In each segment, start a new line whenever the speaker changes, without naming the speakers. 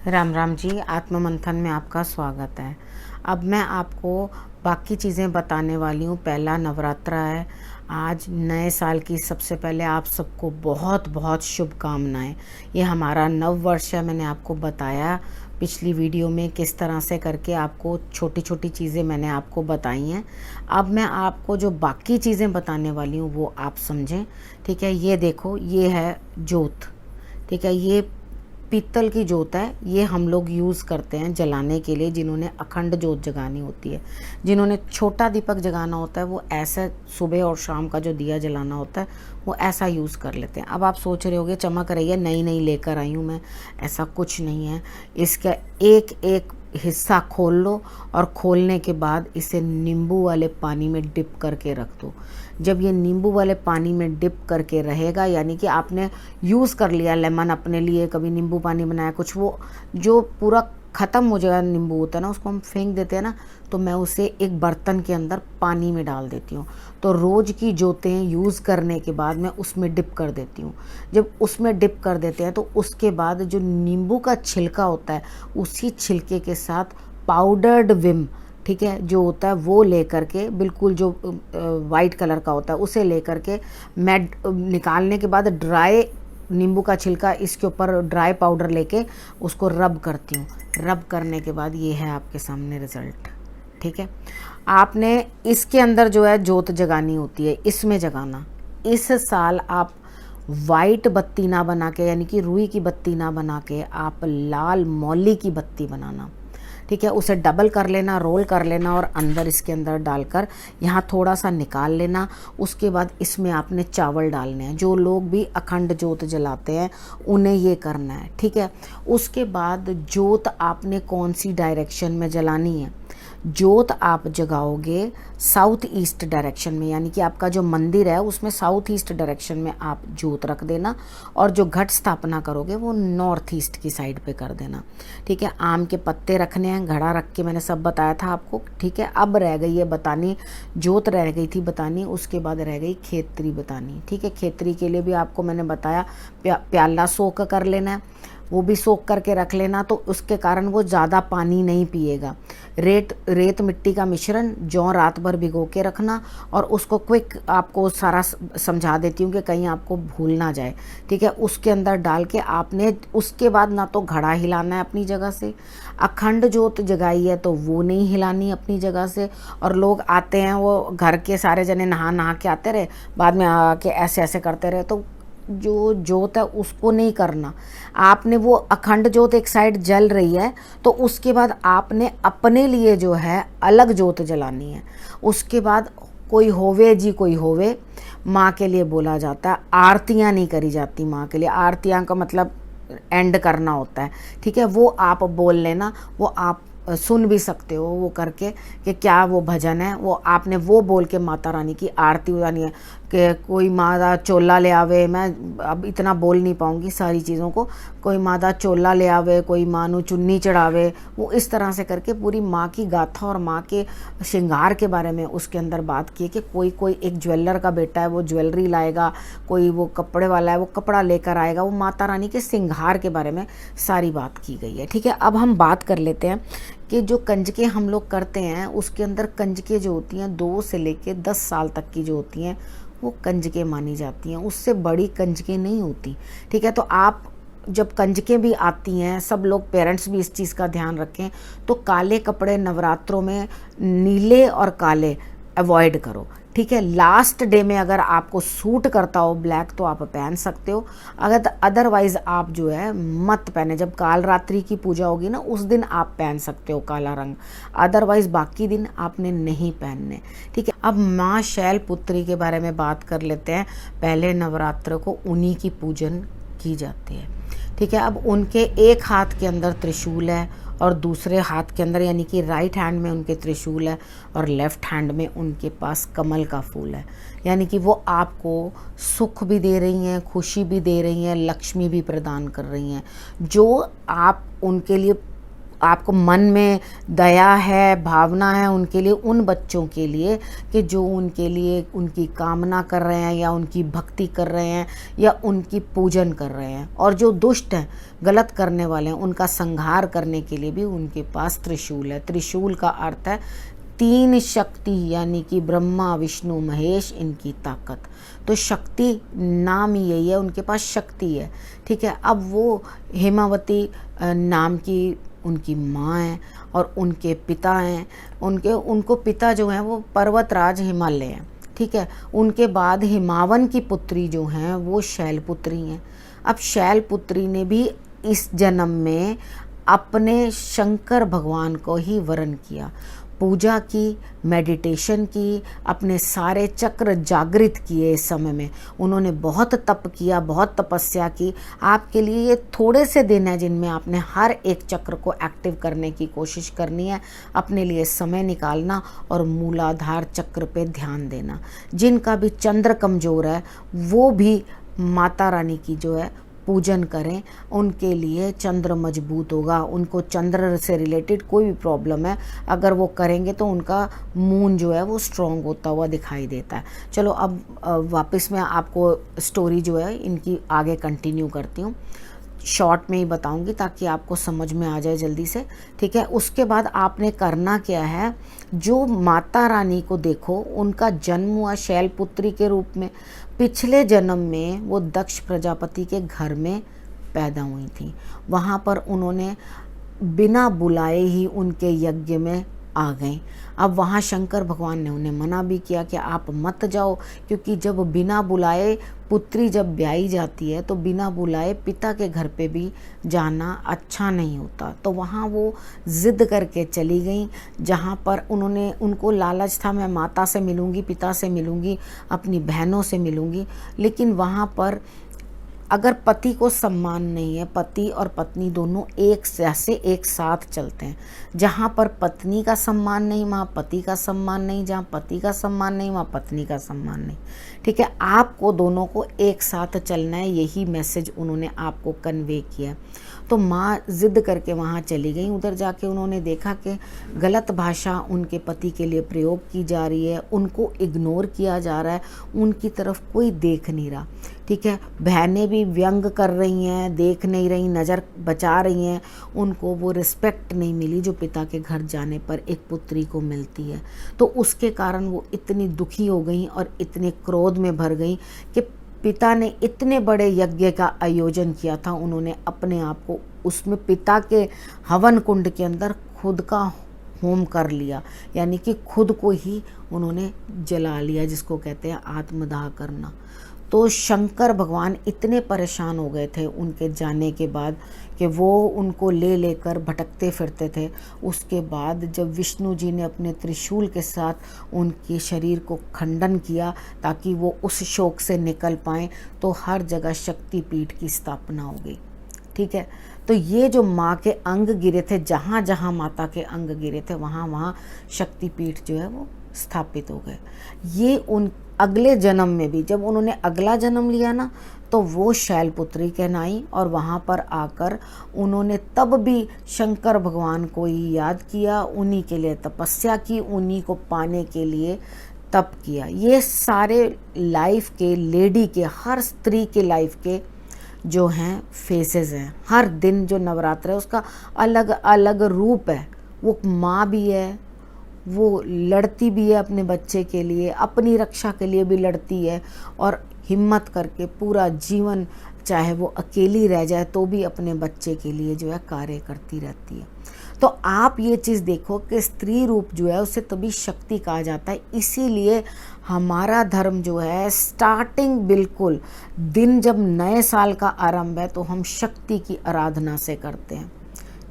राम राम जी, आत्म मंथन में आपका स्वागत है। अब मैं आपको बाकी चीज़ें बताने वाली हूँ। पहला नवरात्रा है, आज नए साल की सबसे पहले आप सबको बहुत बहुत शुभकामनाएं। ये हमारा नव वर्ष है। मैंने आपको बताया पिछली वीडियो में किस तरह से करके आपको छोटी छोटी चीज़ें मैंने आपको बताई हैं। अब मैं आपको जो बाकी चीज़ें बताने वाली हूँ वो आप समझें, ठीक है। ये देखो, ये है जोत, ठीक है। ये पीतल की जोत है। ये हम लोग यूज़ करते हैं जलाने के लिए, जिन्होंने अखंड जोत जगानी होती है, जिन्होंने छोटा दीपक जगाना होता है, वो ऐसे सुबह और शाम का जो दिया जलाना होता है वो ऐसा यूज़ कर लेते हैं। अब आप सोच रहे होगे चमक रही है, नई नई लेकर आई हूँ मैं। ऐसा कुछ नहीं है। इसका एक एक हिस्सा खोल लो और खोलने के बाद इसे नींबू वाले पानी में डिप करके रख दो। जब ये नींबू वाले पानी में डिप करके रहेगा, यानी कि आपने यूज़ कर लिया लेमन अपने लिए, कभी नींबू पानी बनाया कुछ, वो जो पूरा ख़त्म हो जाएगा नींबू होता है ना, उसको हम फेंक देते हैं ना, तो मैं उसे एक बर्तन के अंदर पानी में डाल देती हूँ। तो रोज़ की जोतें यूज़ करने के बाद मैं उसमें डिप कर देती हूँ। जब उसमें डिप कर देते हैं तो उसके बाद जो नींबू का छिलका होता है, उसी छिलके के साथ पाउडर्ड विम, ठीक है, जो होता है वो लेकर के, बिल्कुल जो वाइट कलर का होता है उसे लेकर के मैं निकालने के बाद ड्राई नींबू का छिलका इसके ऊपर ड्राई पाउडर लेके उसको रब करती हूँ। रब करने के बाद ये है आपके सामने रिज़ल्ट, ठीक है। आपने इसके अंदर जो है जोत जगानी होती है, इसमें जगाना। इस साल आप वाइट बत्ती ना बना के, यानी कि रुई की बत्ती ना बना के, आप लाल मौली की बत्ती बनाना, ठीक है। उसे डबल कर लेना, रोल कर लेना और अंदर इसके अंदर डालकर यहाँ थोड़ा सा निकाल लेना। उसके बाद इसमें आपने चावल डालने हैं। जो लोग भी अखंड जोत जलाते हैं उन्हें ये करना है, ठीक है। उसके बाद जोत आपने कौन सी डायरेक्शन में जलानी है? जोत आप जगाओगे साउथ ईस्ट डायरेक्शन में, यानी कि आपका जो मंदिर है उसमें साउथ ईस्ट डायरेक्शन में आप जोत रख देना, और जो घट स्थापना करोगे वो नॉर्थ ईस्ट की साइड पे कर देना, ठीक है। आम के पत्ते रखने हैं, घड़ा रख के मैंने सब बताया था आपको, ठीक है। अब रह गई है बतानी, जोत रह गई थी बतानी, उसके बाद रह गई खेतरी बतानी, ठीक है। खेतरी के लिए भी आपको मैंने बताया प्याला सोख कर लेना है, वो भी सोख करके रख लेना, तो उसके कारण वो ज़्यादा पानी नहीं पिएगा। रेत मिट्टी का मिश्रण जौ रात भर भिगो के रखना, और उसको क्विक आपको सारा समझा देती हूँ कि कहीं आपको भूल ना जाए, ठीक है। उसके अंदर डाल के आपने उसके बाद ना तो घड़ा हिलाना है अपनी जगह से, अखंड जोत जगाई है तो वो नहीं हिलानी अपनी जगह से। और लोग आते हैं, वो घर के सारे जने नहा नहा के आते रहे, बाद में आके ऐसे ऐसे करते रहे, तो जो जोत है उसको नहीं करना आपने। वो अखंड जोत एक साइड जल रही है, तो उसके बाद आपने अपने लिए जो है अलग जोत जलानी है। उसके बाद कोई होवे जी कोई होवे, माँ के लिए बोला जाता है, आरतियाँ नहीं करी जाती माँ के लिए। आरतियाँ का मतलब एंड करना होता है, ठीक है। वो आप बोल लेना, वो आप सुन भी सकते हो वो करके कि क्या वो भजन है, वो आपने वो बोल के माता रानी की आरती उतारनी है कि कोई मादा चोला ले आवे। मैं अब इतना बोल नहीं पाऊँगी सारी चीज़ों को। कोई मादा चोला ले आवे, कोई माँ नू चुन्नी चढ़ावे, वो इस तरह से करके पूरी माँ की गाथा और माँ के श्रृंगार के बारे में उसके अंदर बात की है कि कोई कोई एक ज्वेलर का बेटा है वो ज्वेलरी लाएगा, कोई वो कपड़े वाला है वो कपड़ा लेकर आएगा। वो माता रानी के श्रृंगार के बारे में सारी बात की गई है, ठीक है। अब हम बात कर लेते हैं कि जो कंजके हम लोग करते हैं, उसके अंदर कंजके जो होती हैं 2 से लेके 10 साल तक की जो होती हैं वो कंजके मानी जाती हैं, उससे बड़ी कंजके नहीं होती, ठीक है। तो आप जब कंजके भी आती हैं, सब लोग पेरेंट्स भी इस चीज़ का ध्यान रखें, तो काले कपड़े नवरात्रों में नीले और काले अवॉइड करो, ठीक है। लास्ट डे में अगर आपको सूट करता हो ब्लैक तो आप पहन सकते हो, अगर अदरवाइज़ आप जो है मत पहने। जब काल रात्रि की पूजा होगी ना, उस दिन आप पहन सकते हो काला रंग, अदरवाइज़ बाकी दिन आपने नहीं पहनने, ठीक है। अब माँ शैलपुत्री के बारे में बात कर लेते हैं। पहले नवरात्र को उन्हीं की पूजन की जाती है, ठीक है। अब उनके एक हाथ के अंदर त्रिशूल है और दूसरे हाथ के अंदर, यानी कि राइट हैंड में उनके त्रिशूल है और लेफ्ट हैंड में उनके पास कमल का फूल है, यानी कि वो आपको सुख भी दे रही हैं, खुशी भी दे रही हैं, लक्ष्मी भी प्रदान कर रही हैं। जो आप उनके लिए आपको मन में दया है, भावना है उनके लिए, उन बच्चों के लिए कि जो उनके लिए उनकी कामना कर रहे हैं या उनकी भक्ति कर रहे हैं या उनकी पूजन कर रहे हैं। और जो दुष्ट हैं, गलत करने वाले हैं, उनका संहार करने के लिए भी उनके पास त्रिशूल है। त्रिशूल का अर्थ है तीन शक्ति, यानी कि ब्रह्मा विष्णु महेश, इनकी ताकत। तो शक्ति नाम ही यही है, उनके पास शक्ति है। ठीक है। अब वो हेमावती नाम की उनकी माँ है और उनके पिता हैं, उनको पिता जो हैं वो पर्वतराज हिमालय हैं। ठीक है। उनके बाद हिमावन की पुत्री जो हैं वो शैलपुत्री हैं। अब शैलपुत्री ने भी इस जन्म में अपने शंकर भगवान को ही वरण किया, पूजा की, मेडिटेशन की, अपने सारे चक्र जागृत किए। इस समय में उन्होंने बहुत तप किया, बहुत तपस्या की। आपके लिए ये थोड़े से दिन है जिनमें आपने हर एक चक्र को एक्टिव करने की कोशिश करनी है, अपने लिए समय निकालना और मूलाधार चक्र पे ध्यान देना। जिनका भी चंद्र कमज़ोर है वो भी माता रानी की जो है पूजन करें, उनके लिए चंद्र मजबूत होगा। उनको चंद्र से रिलेटेड कोई भी प्रॉब्लम है, अगर वो करेंगे तो उनका मून जो है वो स्ट्रॉन्ग होता हुआ दिखाई देता है। चलो अब वापस मैं आपको स्टोरी जो है इनकी आगे कंटिन्यू करती हूँ। शॉर्ट में ही बताऊंगी ताकि आपको समझ में आ जाए जल्दी से। ठीक है। उसके बाद आपने करना क्या है, जो माता रानी को देखो, उनका जन्म हुआ शैलपुत्री के रूप में। पिछले जन्म में वो दक्ष प्रजापति के घर में पैदा हुई थी। वहाँ पर उन्होंने बिना बुलाए ही उनके यज्ञ में आ गई। अब वहाँ शंकर भगवान ने उन्हें मना भी किया कि आप मत जाओ, क्योंकि जब बिना बुलाए पुत्री जब ब्याई जाती है तो बिना बुलाए पिता के घर पे भी जाना अच्छा नहीं होता। तो वहाँ वो ज़िद करके चली गई, जहाँ पर उनको लालच था मैं माता से मिलूँगी, पिता से मिलूँगी, अपनी बहनों से मिलूँगी। लेकिन वहाँ पर अगर पति को सम्मान नहीं है, पति और पत्नी दोनों एक जैसे एक साथ चलते हैं। जहाँ पर पत्नी का सम्मान नहीं वहाँ पति का सम्मान नहीं, जहाँ पति का सम्मान नहीं वहाँ पत्नी का सम्मान नहीं। ठीक है। आपको दोनों को एक साथ चलना है, यही मैसेज उन्होंने आपको कन्वे किया। तो माँ ज़िद करके वहाँ चली गई। उधर जाके उन्होंने देखा कि गलत भाषा उनके पति के लिए प्रयोग की जा रही है, उनको इग्नोर किया जा रहा है, उनकी तरफ कोई देख नहीं रहा। ठीक है। बहनें भी व्यंग कर रही हैं, देख नहीं रही, नज़र बचा रही हैं। उनको वो रिस्पेक्ट नहीं मिली जो पिता के घर जाने पर एक पुत्री को मिलती है। तो उसके कारण वो इतनी दुखी हो गई और इतने क्रोध में भर गई कि पिता ने इतने बड़े यज्ञ का आयोजन किया था, उन्होंने अपने आप को उसमें पिता के हवन कुंड के अंदर खुद का होम कर लिया, यानी कि खुद को ही उन्होंने जला लिया, जिसको कहते हैं आत्मदाह करना। तो शंकर भगवान इतने परेशान हो गए थे उनके जाने के बाद कि वो उनको ले लेकर भटकते फिरते थे। उसके बाद जब विष्णु जी ने अपने त्रिशूल के साथ उनके शरीर को खंडन किया ताकि वो उस शोक से निकल पाएँ, तो हर जगह शक्तिपीठ की स्थापना हो गई। ठीक है। तो ये जो माँ के अंग गिरे थे, जहाँ जहाँ माता के अंग गिरे थे वहाँ वहाँ शक्तिपीठ जो है वो स्थापित हो गए। ये उन अगले जन्म में भी जब उन्होंने अगला जन्म लिया ना, तो वो शैलपुत्री कहलाई और वहाँ पर आकर उन्होंने तब भी शंकर भगवान को ही याद किया, उन्हीं के लिए तपस्या की, उन्हीं को पाने के लिए तप किया। ये सारे लाइफ के, लेडी के, हर स्त्री के लाइफ के जो हैं फेसेस हैं। हर दिन जो नवरात्र है उसका अलग अलग रूप है। वो माँ भी है, वो लड़ती भी है अपने बच्चे के लिए, अपनी रक्षा के लिए भी लड़ती है, और हिम्मत करके पूरा जीवन चाहे वो अकेली रह जाए तो भी अपने बच्चे के लिए जो है कार्य करती रहती है। तो आप ये चीज़ देखो कि स्त्री रूप जो है उसे तभी शक्ति कहा जाता है। इसीलिए हमारा धर्म जो है स्टार्टिंग बिल्कुल दिन जब नए साल का आरंभ है तो हम शक्ति की आराधना से करते हैं।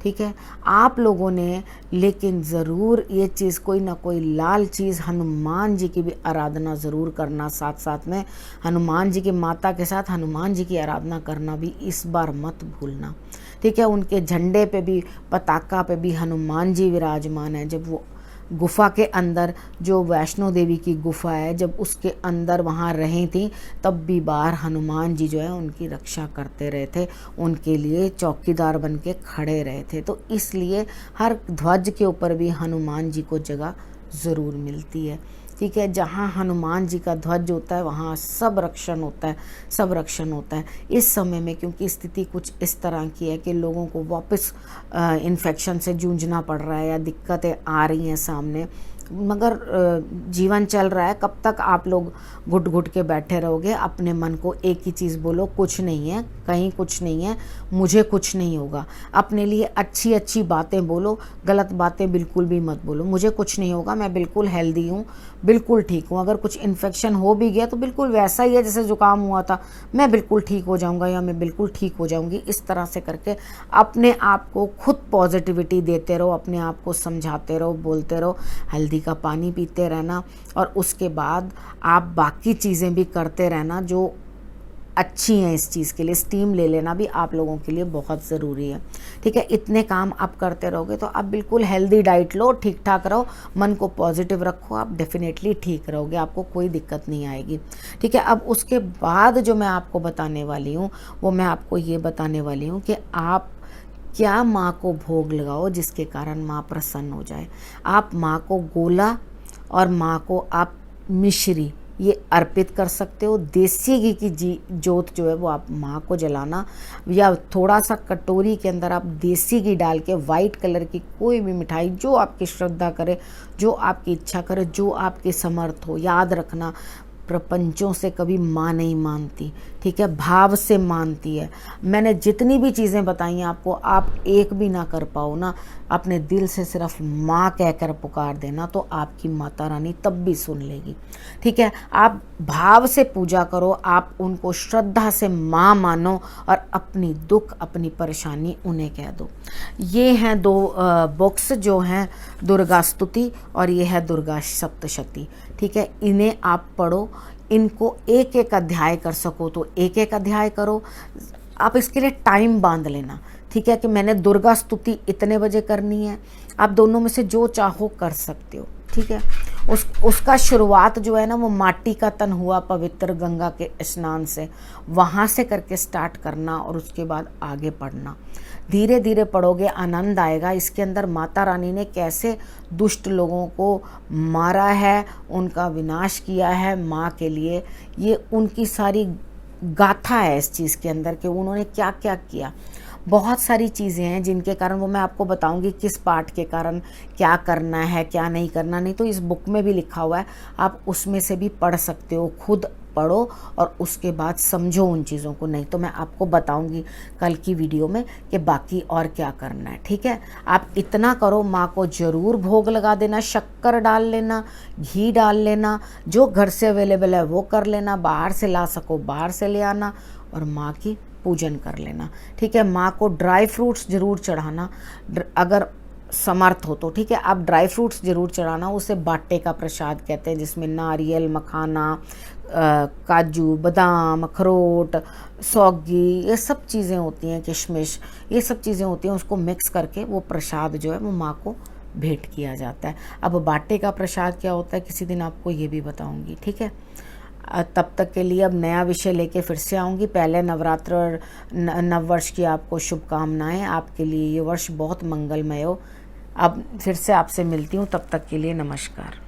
ठीक है। आप लोगों ने लेकिन ज़रूर ये चीज़ कोई ना कोई लाल चीज़, हनुमान जी की भी आराधना ज़रूर करना, साथ साथ में हनुमान जी की माता के साथ हनुमान जी की आराधना करना भी इस बार मत भूलना। ठीक है। उनके झंडे पे भी, पताका पे भी हनुमान जी विराजमान है। जब वो गुफा के अंदर, जो वैष्णो देवी की गुफा है, जब उसके अंदर वहाँ रही थी, तब भी बाहर हनुमान जी जो है उनकी रक्षा करते रहे थे, उनके लिए चौकीदार बन के खड़े रहे थे। तो इसलिए हर ध्वज के ऊपर भी हनुमान जी को जगह ज़रूर मिलती है। ठीक है, जहाँ हनुमान जी का ध्वज होता है वहाँ सब रक्षण होता है, सब रक्षण होता है। इस समय में क्योंकि स्थिति कुछ इस तरह की है कि लोगों को वापस इन्फेक्शन से जूझना पड़ रहा है या दिक्कतें आ रही हैं सामने, मगर जीवन चल रहा है। कब तक आप लोग घुट घुट के बैठे रहोगे? अपने मन को एक ही चीज़ बोलो, कुछ नहीं है, कहीं कुछ नहीं है, मुझे कुछ नहीं होगा। अपने लिए अच्छी अच्छी बातें बोलो, गलत बातें बिल्कुल भी मत बोलो। मुझे कुछ नहीं होगा, मैं बिल्कुल हेल्दी हूँ, बिल्कुल ठीक हूँ। अगर कुछ इन्फेक्शन हो भी गया तो बिल्कुल वैसा ही है जैसे ज़ुकाम हुआ था, मैं बिल्कुल ठीक हो जाऊँगा या मैं बिल्कुल ठीक हो जाऊँगी। इस तरह से करके अपने आप को खुद पॉजिटिविटी देते रहो, अपने आप को समझाते रहो, बोलते रहो, हल्दी का पानी पीते रहना, और उसके बाद आप बाकी चीज़ें भी करते रहना जो अच्छी हैं इस चीज़ के लिए। स्टीम ले लेना भी आप लोगों के लिए बहुत ज़रूरी है। ठीक है, इतने काम आप करते रहोगे तो आप बिल्कुल हेल्दी डाइट लो, ठीक ठाक रहो, मन को पॉजिटिव रखो, आप डेफिनेटली ठीक रहोगे, आपको कोई दिक्कत नहीं आएगी। ठीक है, अब उसके बाद जो मैं आपको बताने वाली हूँ वो मैं आपको ये बताने वाली हूँ कि आप क्या माँ को भोग लगाओ जिसके कारण माँ प्रसन्न हो जाए। आप माँ को गोला और माँ को आप मिश्री ये अर्पित कर सकते हो। देसी घी की जोत जो है वो आप माँ को जलाना, या थोड़ा सा कटोरी के अंदर आप देसी घी डाल के वाइट कलर की कोई भी मिठाई जो आपकी श्रद्धा करे, जो आपकी इच्छा करे, जो आपके समर्थ हो। याद रखना, प्रपंचों से कभी माँ नहीं मानती, ठीक है, भाव से मानती है। मैंने जितनी भी चीज़ें बताई हैं आपको, आप एक भी ना कर पाओ ना, अपने दिल से सिर्फ माँ कहकर पुकार देना तो आपकी माता रानी तब भी सुन लेगी। ठीक है, आप भाव से पूजा करो, आप उनको श्रद्धा से माँ मानो और अपनी दुख, अपनी परेशानी उन्हें कह दो। ये हैं दो बुक्स जो हैं, दुर्गा स्तुति और ये है दुर्गा सप्तशती। ठीक है, इन्हें आप पढ़ो, इनको एक एक अध्याय कर सको तो एक एक अध्याय करो। आप इसके लिए टाइम बांध लेना, ठीक है, कि मैंने दुर्गा स्तुति इतने बजे करनी है। आप दोनों में से जो चाहो कर सकते हो। ठीक है, उसका शुरुआत जो है ना वो माटी का तन हुआ पवित्र गंगा के स्नान से, वहाँ से करके स्टार्ट करना और उसके बाद आगे पढ़ना। धीरे धीरे पढ़ोगे, आनंद आएगा। इसके अंदर माता रानी ने कैसे दुष्ट लोगों को मारा है, उनका विनाश किया है माँ के लिए, ये उनकी सारी गाथा है इस चीज़ के अंदर कि उन्होंने क्या क्या किया। बहुत सारी चीज़ें हैं जिनके कारण, वो मैं आपको बताऊंगी किस पार्ट के कारण क्या करना है क्या नहीं करना, नहीं तो इस बुक में भी लिखा हुआ है, आप उसमें से भी पढ़ सकते हो। खुद पढ़ो और उसके बाद समझो उन चीज़ों को, नहीं तो मैं आपको बताऊंगी कल की वीडियो में कि बाकी और क्या करना है। ठीक है, आप इतना करो, माँ को ज़रूर भोग लगा देना, शक्कर डाल लेना, घी डाल लेना, जो घर से अवेलेबल है वो कर लेना, बाहर से ला सको बाहर से ले आना और माँ की पूजन कर लेना। ठीक है, माँ को ड्राई फ्रूट्स ज़रूर चढ़ाना अगर समर्थ हो तो। ठीक है, आप ड्राई फ्रूट्स ज़रूर चढ़ाना, उसे बाटे का प्रसाद कहते हैं, जिसमें नारियल, मखाना, काजू, बादाम, अखरोट, सौगी, ये सब चीज़ें होती हैं, किशमिश, ये सब चीज़ें होती हैं, उसको मिक्स करके वो प्रसाद जो है वो माँ को भेंट किया जाता है। अब बाटे का प्रसाद क्या होता है किसी दिन आपको ये भी बताऊंगी। ठीक है, तब तक के लिए अब नया विषय लेके फिर से आऊँगी। पहले नवरात्र और नववर्ष की आपको शुभकामनाएं। आपके लिए ये वर्ष बहुत मंगलमय हो। अब फिर से आपसे मिलती हूँ, तब तक के लिए नमस्कार।